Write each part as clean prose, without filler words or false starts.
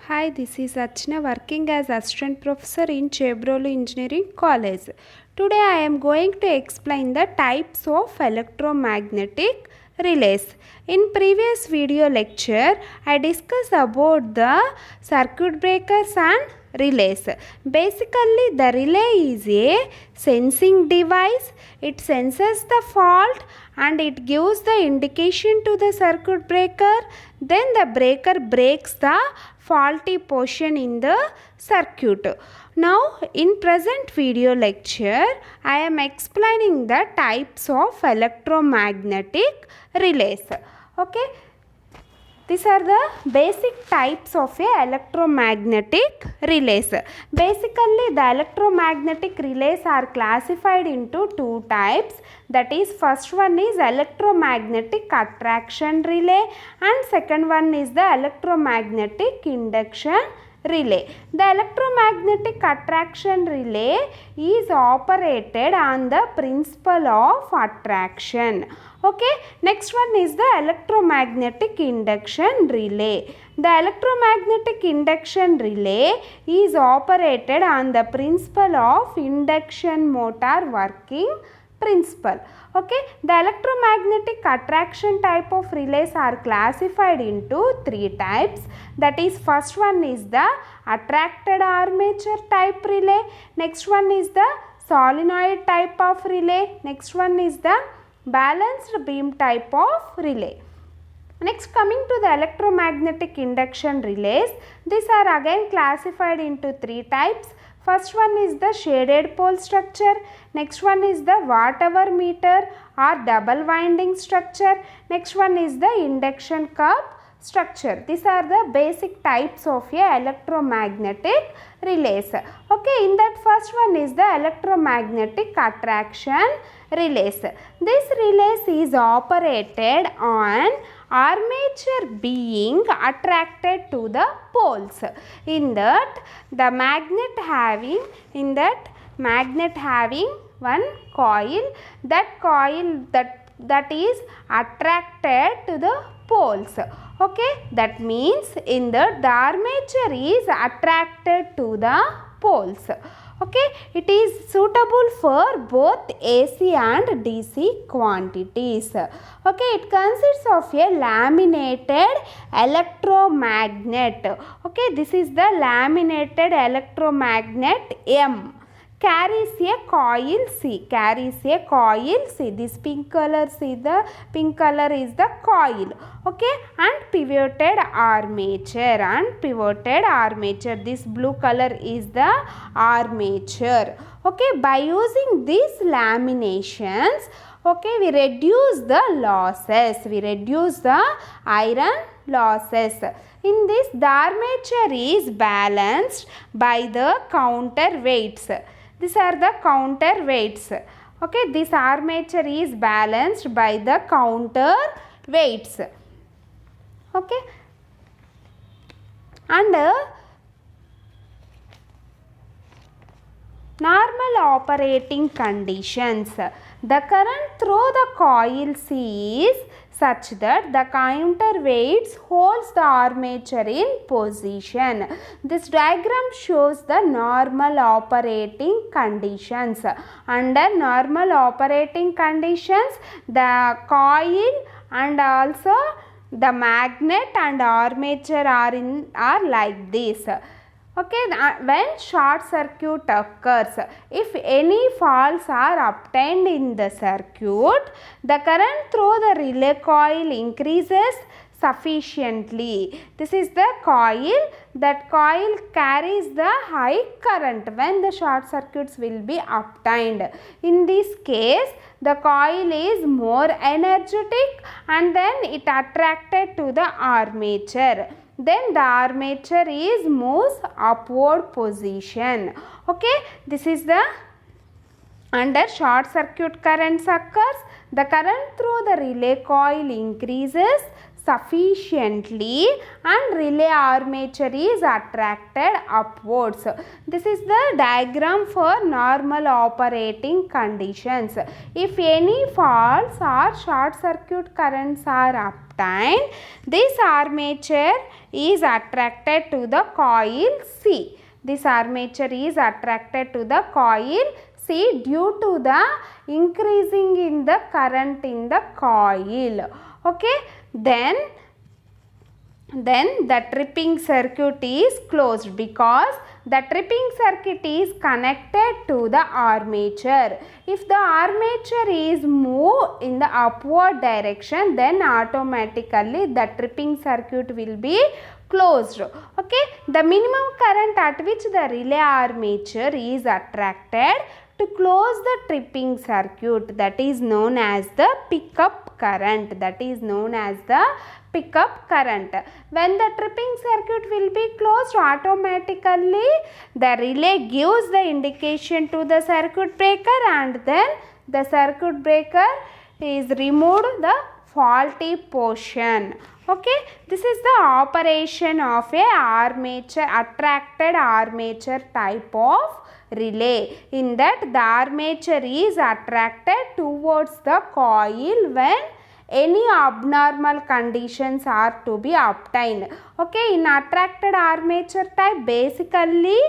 Hi, this is Archana working as assistant professor in Chevrolet Engineering College. Today I am going to explain the types of electromagnetic relays. In previous video lecture, I discussed about the circuit breakers and relays. Basically, the relay is a sensing device. It senses the fault and it gives the indication to the circuit breaker. Then the breaker breaks the faulty portion in the circuit. Now in present video lecture I am explaining the types of electromagnetic relays. Okay, these are the basic types of a electromagnetic relays. Basically the electromagnetic relays are classified into two types. That is, first one is electromagnetic attraction relay and second one is the electromagnetic induction relay. The electromagnetic attraction relay is operated on the principle of attraction. Okay, next one is the electromagnetic induction relay. The electromagnetic induction relay is operated on the principle of induction motor working principle. Okay, the electromagnetic attraction type of relays are classified into three types. That is, first one is the attracted armature type relay, next one is the solenoid type of relay, next one is the balanced beam type of relay. Next, coming to the electromagnetic induction relays, these are again classified into three types. First one is the shaded pole structure, next one is the watt-hour meter or double winding structure, next one is the induction cup structure. These are the basic types of a electromagnetic relays. Okay, in that first one is the electromagnetic attraction relays. This relays is operated on armature being attracted to the poles. In that magnet having one coil, that is attracted to the poles. Okay, that means in that the armature is attracted to the poles. Okay, it is suitable for both AC and DC quantities. Okay, it consists of a laminated electromagnet. Okay, this is the laminated electromagnet M. Carries a coil C. This pink color is the coil. Okay, and pivoted armature. This blue color is the armature. Okay, by using these laminations, okay, we reduce the losses. We reduce the iron losses. In this, the armature is balanced by the counterweights. These are the counterweights. Okay, this armature is balanced by the counterweights. Okay, and normal operating conditions. The current through the coil C is such that the counterweights holds the armature in position. This diagram shows the normal operating conditions. Under normal operating conditions, the coil and also the magnet and armature are like this. Okay, when short circuit occurs, if any faults are obtained in the circuit, the current through the relay coil increases sufficiently. This is the coil. That coil carries the high current when the short circuits will be obtained. In this case, the coil is more energetic and then it attracted to the armature. Then the armature moves upward position. Okay, this is the under short circuit currents occurs, the current through the relay coil increases sufficiently and relay armature is attracted upwards. This is the diagram for normal operating conditions. If any faults or short circuit currents are obtained obtained, this armature is attracted to the coil C. This armature is attracted to the coil C due to the increasing in the current in the coil. Okay, then the tripping circuit is closed because the tripping circuit is connected to the armature. If the armature is moved in the upward direction, then automatically the tripping circuit will be closed. Okay, the minimum current at which the relay armature is attracted to close the tripping circuit, that is known as the pickup current. That is known as the pickup current. When the tripping circuit will be closed, automatically the relay gives the indication to the circuit breaker, and then the circuit breaker is removed the faulty portion. Okay, this is the operation of a armature, attracted armature type of relay. In that, the armature is attracted towards the coil when any abnormal conditions are to be obtained. Okay, in attracted armature type, basically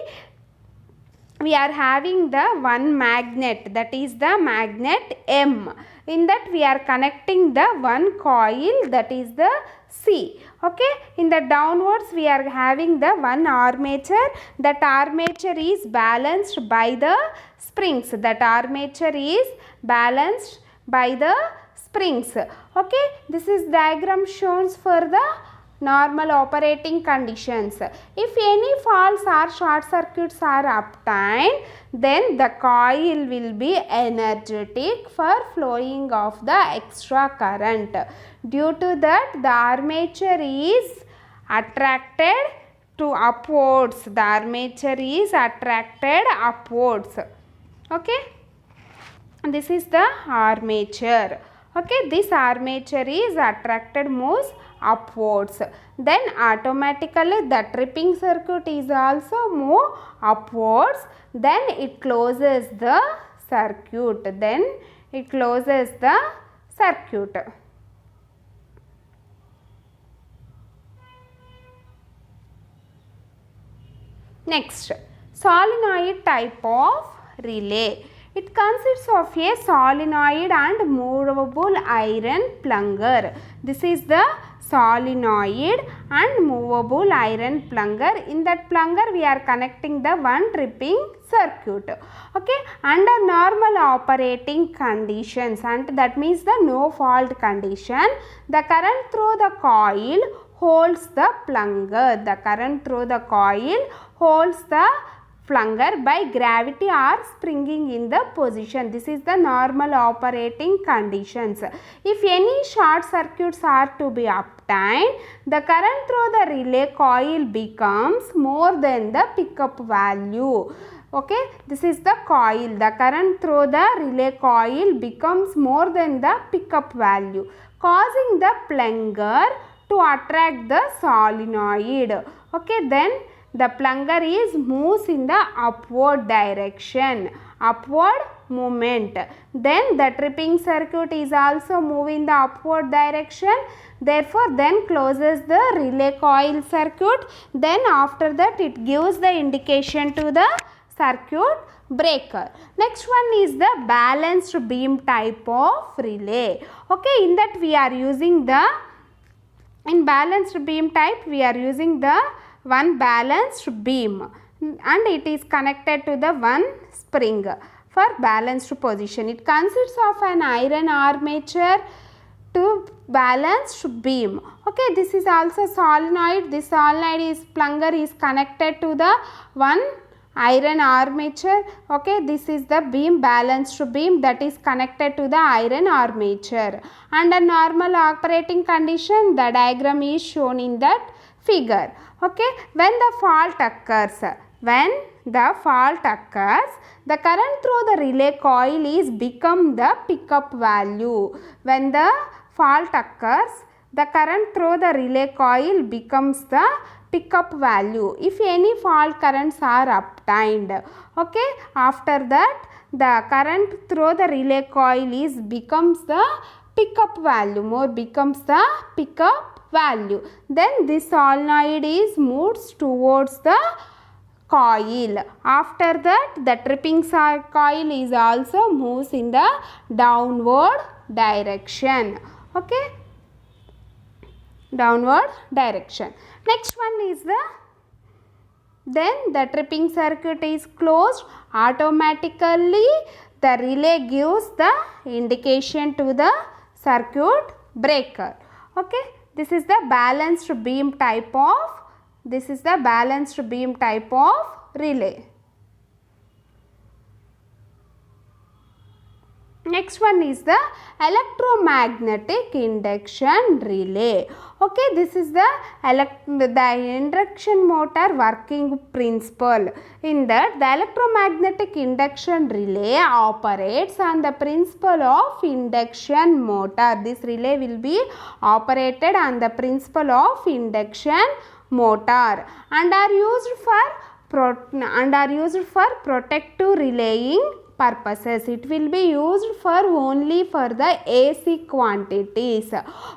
we are having the one magnet, that is the magnet M. In that we are connecting the one coil, that is the C. Okay, in the downwards we are having the one armature. That armature is balanced by the springs. That armature is balanced by the springs. Okay, this is diagram shown for the normal operating conditions. If any faults or short circuits are obtained, then the coil will be energetic for flowing of the extra current. Due to that, the armature is attracted to upwards. The armature is attracted upwards. Okay, this is the armature. Okay, this armature is attracted, moves upwards. Then automatically the tripping circuit is also move upwards. Then it closes the circuit. Next, solenoid type of relay. It consists of a solenoid and movable iron plunger. This is the solenoid and movable iron plunger. In that plunger we are connecting the one tripping circuit. Okay, under normal operating conditions, and that means the no fault condition, the current through the coil holds the plunger. The current through the coil holds the plunger by gravity or springing in the position. This is the normal operating conditions. If any short circuits are to be obtained, the current through the relay coil becomes more than the pickup value. Okay, this is the coil. The current through the relay coil becomes more than the pickup value, causing the plunger to attract the solenoid. Okay, then the plunger is moves in the upward direction, upward movement. Then the tripping circuit is also moving the upward direction. Therefore, then closes the relay coil circuit. Then after that it gives the indication to the circuit breaker. Next one is the balanced beam type of relay. Okay, in that we are using the, in balanced beam type we are using the one balanced beam, and it is connected to the one spring for balanced position. It consists of an iron armature to balanced beam. Okay, this is also solenoid. This solenoid is plunger is connected to the one iron armature. Okay, this is the beam, balanced beam, that is connected to the iron armature. Under normal operating condition, the diagram is shown in that figure. Okay, when the fault occurs, the current through the relay coil is become the pickup value. When the fault occurs, the current through the relay coil becomes the pickup value if any fault currents are obtained. Okay, after that the current through the relay coil is becomes the pickup value. More becomes the pickup value. Then this solenoid is moves towards the coil. After that, the tripping coil is also moves in the downward direction. Okay, downward direction. Next one is then the tripping circuit is closed. Automatically the relay gives the indication to the circuit breaker. Okay, this is the balanced beam type of relay. Next one is the electromagnetic induction relay. Okay, this is the induction motor working principle. In that, the electromagnetic induction relay operates on the principle of induction motor. This relay will be operated on the principle of induction motor and are used for protective relaying purposes. It will be used for only for the AC quantities.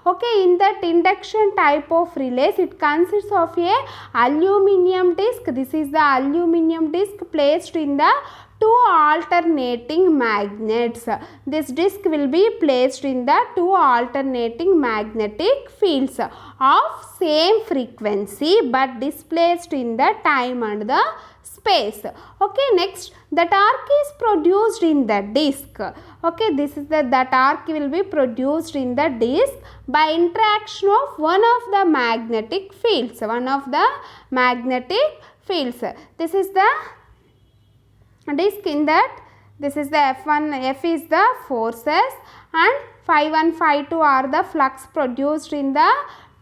Okay, in that induction type of relays, it consists of a aluminum disc. This is the aluminum disc placed in the two alternating magnets. This disc will be placed in the two alternating magnetic fields of same frequency but displaced in the time and the space. Okay, next, the torque is produced in the disc. Okay, this is the torque will be produced in the disc by interaction of one of the magnetic fields. This is the disc. In that, this is the F1, F is the forces and phi1, phi2 are the flux produced in the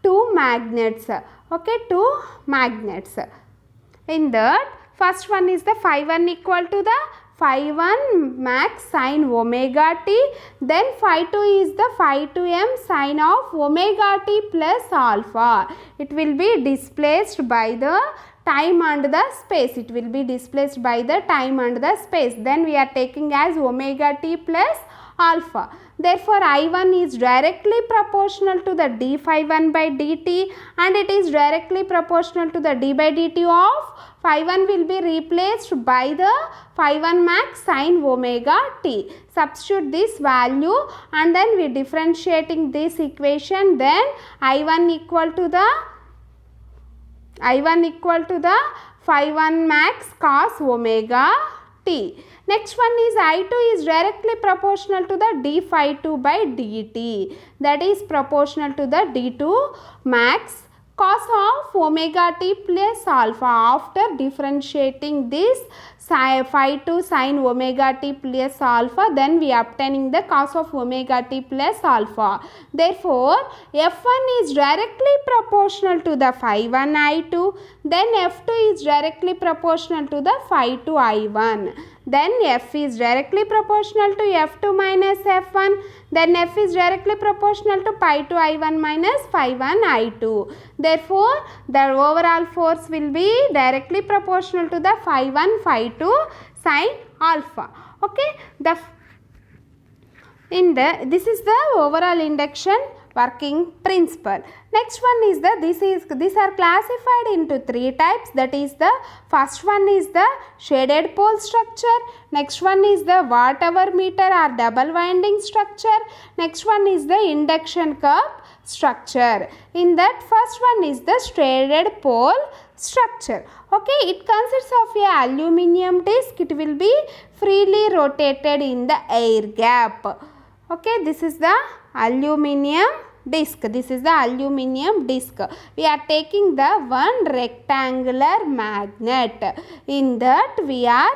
two magnets. Okay, two magnets. In that, first one is the phi1 equal to the phi1 max sine omega t, then phi2 is the phi2m sine of omega t plus alpha. It will be displaced by the time and the space. Then we are taking as omega t plus alpha. Therefore, I1 is directly proportional to the d phi 1 by dt and it is directly proportional to the d by dt of phi 1 will be replaced by the phi 1 max sine omega t. Substitute this value and then we differentiating this equation. Then I1 equal to the phi 1 max cos omega t. Next one is I2 is directly proportional to the d phi 2 by dt, that is proportional to the d2 max cos of omega t plus alpha. After differentiating this phi 2 sine omega t plus alpha, then we are obtaining the cos of omega t plus alpha. Therefore, F1 is directly proportional to the phi 1 I2, then F2 is directly proportional to the phi 2 I1. Then F is directly proportional to F2 minus F1. Then F is directly proportional to pi 2 I1 minus phi 1 I2. Therefore, the overall force will be directly proportional to the phi 1 phi 2 sine alpha. Okay. This is the overall induction working principle. Next one is these are classified into three types. That is the first one is the shaded pole structure. Next one is the watt-hour meter or double winding structure. Next one is the induction cup structure. In that, first one is the shaded pole structure. Okay, it consists of a aluminum disc. It will be freely rotated in the air gap. Okay, this is the aluminum disc. We are taking the one rectangular magnet. In that, we are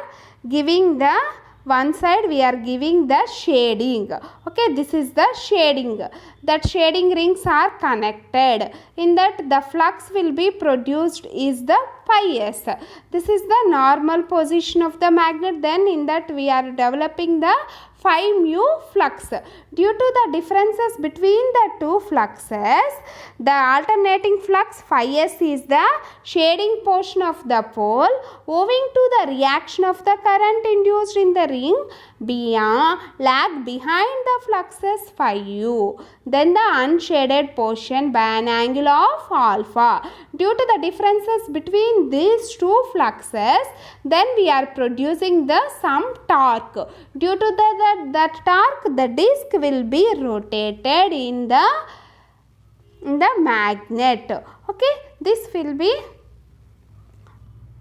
giving the one side we are giving the shading. Okay, this is the shading. that shading rings are connected. In that the flux will be produced is the pi s. This is the normal position of the magnet. Then in that we are developing the phi mu flux. Due to the differences between the two fluxes, the alternating flux phi s is the shading portion of the pole. Owing to the reaction of the current induced in the ring, lag behind the fluxes phi u. Then the unshaded portion by an angle of alpha. Due to the differences between these two fluxes, then we are producing the some torque. Due to that torque, the disc will be rotated in the magnet. Okay,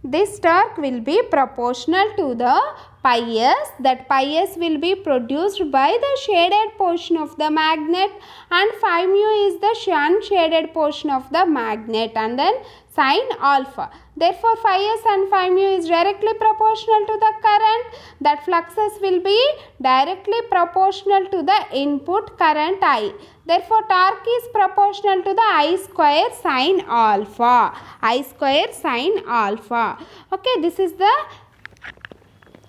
this torque will be proportional to the pi s. That pi s will be produced by the shaded portion of the magnet, and phi mu is the unshaded portion of the magnet, and then sine alpha. Therefore, phi s and phi mu is directly proportional to the current. That fluxes will be directly proportional to the input current I. Therefore, torque is proportional to the I square sine alpha. I square sine alpha. Okay, this is the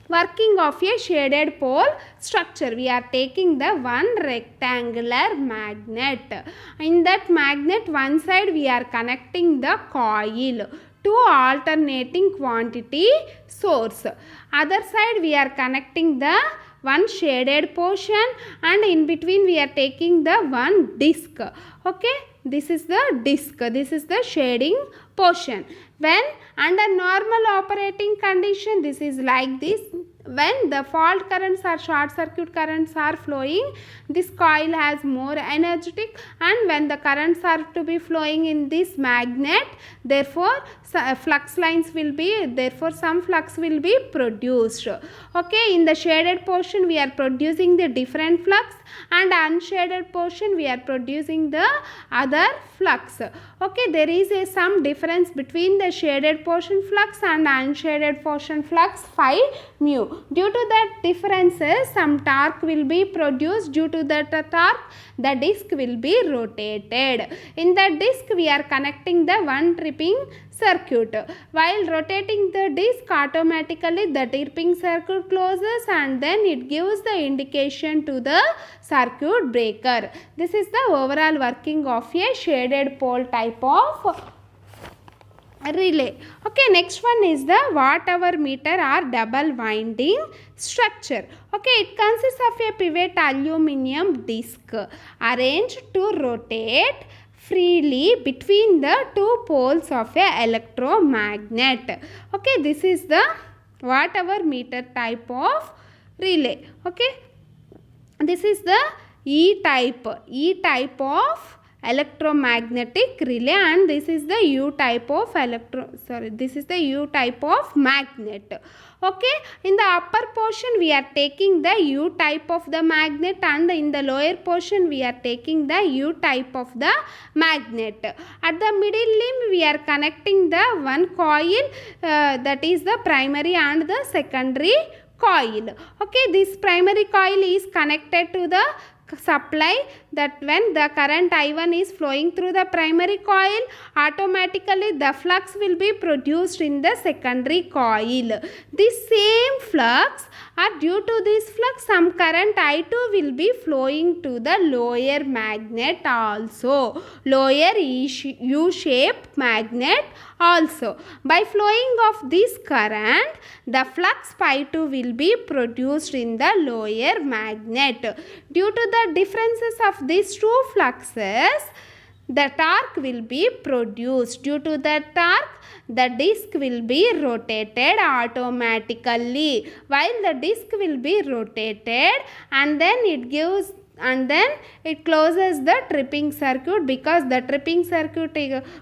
working of a shaded pole structure. We are taking the one rectangular magnet. In that magnet, one side we are connecting the coil to alternating quantity source. Other side we are connecting the one shaded portion, and in between we are taking the one disc. Okay, this is the disc, this is the shading portion. When under normal operating condition, this is like this. When the fault currents or short circuit currents are flowing, this coil has more energetic, and when the currents are to be flowing in this magnet, therefore flux lines will be, therefore some flux will be produced. Okay, in the shaded portion we are producing the different flux, and unshaded portion we are producing the other flux. Okay, there is some difference between the shaded portion flux and unshaded portion flux phi mu. Due to that differences, some torque will be produced. Due to that torque, the disc will be rotated. In that disc we are connecting the one tripping circuit. While rotating the disc, automatically the tripping circuit closes, and then it gives the indication to the circuit breaker. This is the overall working of a shaded pole type of relay. Okay, next one is the watt-hour meter or double winding structure. Okay, it consists of a pivot aluminum disc arranged to rotate freely between the two poles of a electromagnet. Okay, this is the watt-hour meter type of relay. Okay, this is the E type of electromagnetic relay, and this is the U type of magnet. Okay, in the upper portion we are taking the U type of the magnet, and in the lower portion we are taking the U type of the magnet. At the middle limb we are connecting the one coil, that is the primary and the secondary coil. Okay, this primary coil is connected to the supply, that when the current I1 is flowing through the primary coil, automatically the flux will be produced in the secondary coil. This same flux, or due to this flux, some current I2 will be flowing to the lower magnet also, lower U-shaped magnet also. By flowing of this current, the flux phi2 will be produced in the lower magnet. Due to the differences of these two fluxes, the torque will be produced. Due to the torque, the disc will be rotated automatically. While the disc will be rotated, and then it closes the tripping circuit, because the tripping circuit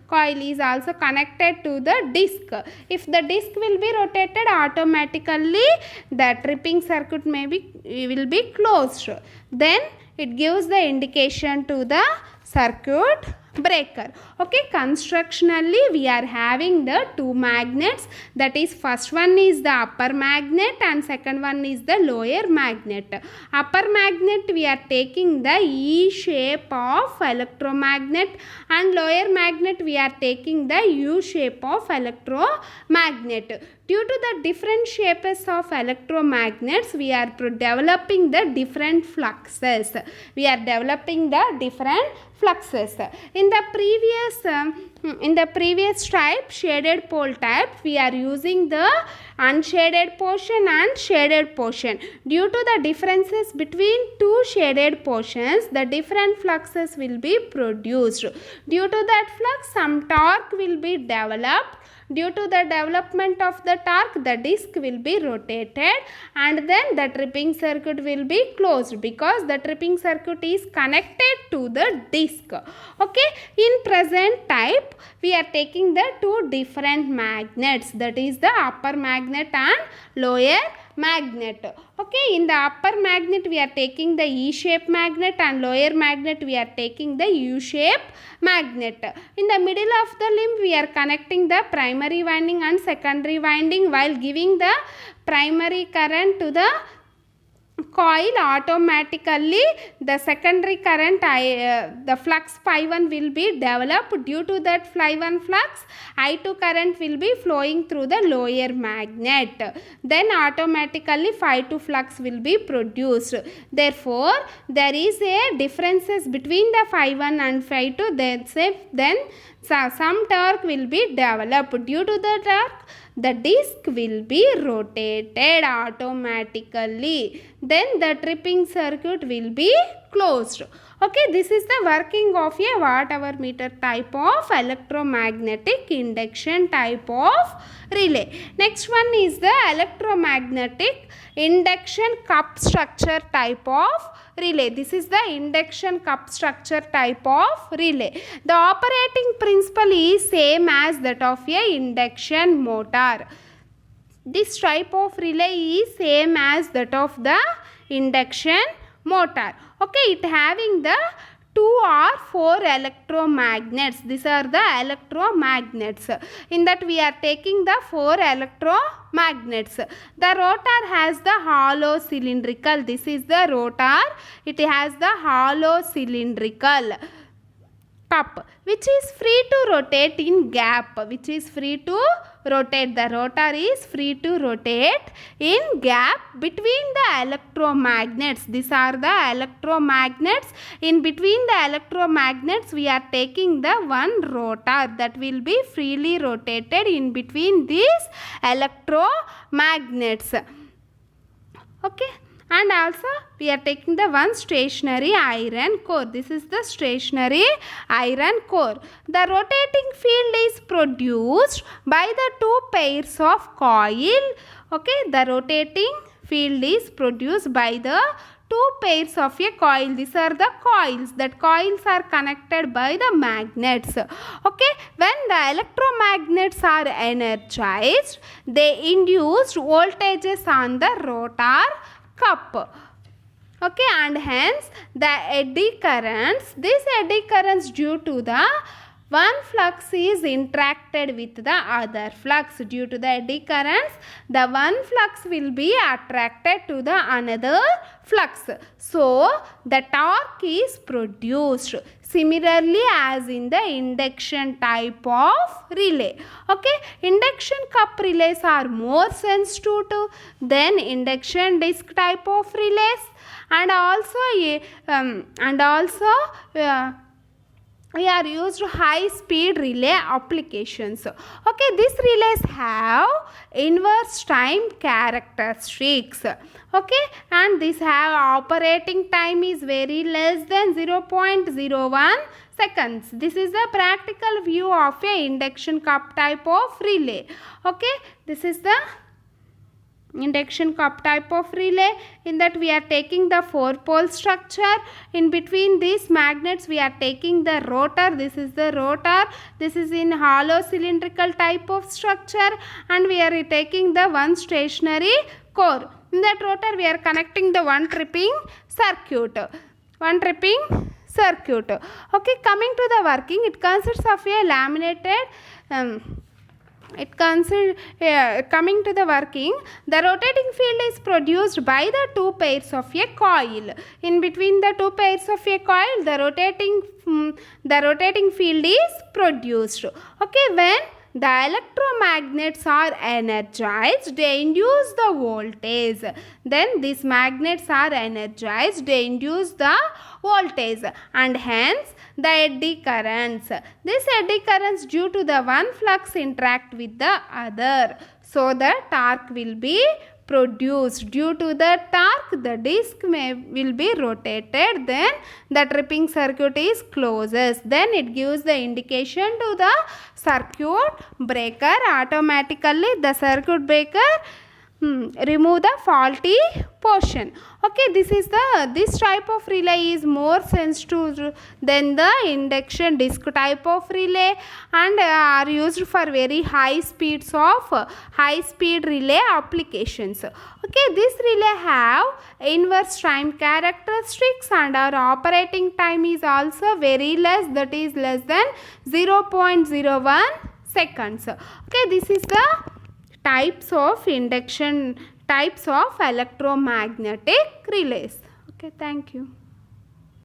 coil is also connected to the disc. If the disc will be rotated, automatically the tripping circuit will be closed. Then it gives the indication to the circuit breaker. Okay, constructionally we are having the two magnets, that is first one is the upper magnet and second one is the lower magnet. Upper magnet we are taking the E shape of electromagnet and lower magnet we are taking the U shape of electromagnet. Due to the different shapes of electromagnets, we are developing the different fluxes. We are developing the different fluxes. In the previous type, shaded pole type, we are using the unshaded portion and shaded portion. Due to the differences between two shaded portions, the different fluxes will be produced. Due to that flux, some torque will be developed. Due to the development of the torque, the disc will be rotated and then the tripping circuit will be closed because the tripping circuit is connected to the disc. Okay, in present type, we are taking the two different magnets, that is the upper magnet and lower magnet. Okay, in the upper magnet we are taking the E-shaped magnet and lower magnet we are taking the U-shaped magnet. In the middle of the limb we are connecting the primary winding and secondary winding. While giving the primary current to the coil, automatically the secondary current the flux phi 1 will be developed. Due to that phi 1 flux, I2 current will be flowing through the lower magnet. Then automatically phi 2 flux will be produced. Therefore, there is a differences between the phi 1 and phi 2. Then some torque will be developed. Due to the torque, the disc will be rotated automatically. Then the tripping circuit will be closed. Okay, this is the working of a watt-hour meter type of electromagnetic induction type of relay. Next one is the electromagnetic induction cup structure type of relay. This is the induction cup structure type of relay. The operating principle is same as that of a induction motor. This type of relay is same as that of the induction motor. Okay, it having the 2 or 4 electromagnets. These are the electromagnets. In that we are taking the 4 electromagnets. The rotor has the hollow cylindrical. This is the rotor. It has the hollow cylindrical cup which is free to rotate in gap. Which is free to rotate. The rotor is free to rotate in gap between the electromagnets. These are the electromagnets. In between the electromagnets we are taking the one rotor that will be freely rotated in between these electromagnets. Okay. And also we are taking the one stationary iron core. This is the stationary iron core. The rotating field is produced by the 2 pairs of coil. Okay, the rotating field is produced by the 2 pairs of a coil. These are the coils. That coils are connected by the magnets. Okay, when the electromagnets are energized, they induce voltages on the rotor cup. Okay, and hence the eddy currents, these eddy currents due to the one flux is interacted with the other flux. Due to the eddy currents, the one flux will be attracted to the another flux. So, the torque is produced. Similarly as in the induction type of relay. Okay, induction cup relays are more sensitive than induction disc type of relays, and also we are used high speed relay applications. Okay, these relays have inverse time characteristics. Okay, and this have operating time is very less than 0.01 seconds. This is the practical view of a induction cup type of relay. Okay, this is the induction cup type of relay. In that we are taking the 4-pole structure. In between these magnets we are taking the rotor. This is the rotor. This is in hollow cylindrical type of structure, and we are taking the one stationary core. In that rotor we are connecting the one tripping circuit. circuit. Okay, coming to the working, it consists of a laminated coming to the working, the rotating field is produced by the two pairs of a coil. In between the two pairs of a coil, the rotating field is produced. Okay, when the electromagnets are energized, they induce the voltage. Then these magnets are energized, they induce the voltage, and hence the eddy currents. These eddy currents, due to the one flux, interact with the other. So the torque will be produced. Due to the torque, the disc will be rotated. Then the tripping circuit is closes. Then it gives the indication to the circuit breaker. Automatically the circuit breaker remove the faulty portion. Okay, this type of relay is more sensitive than the induction disc type of relay, and are used for very high speed relay applications. Okay, this relay have inverse time characteristics, and our operating time is also very less, that is less than 0.01 seconds. Okay, this is the types of electromagnetic relays. Okay, thank you.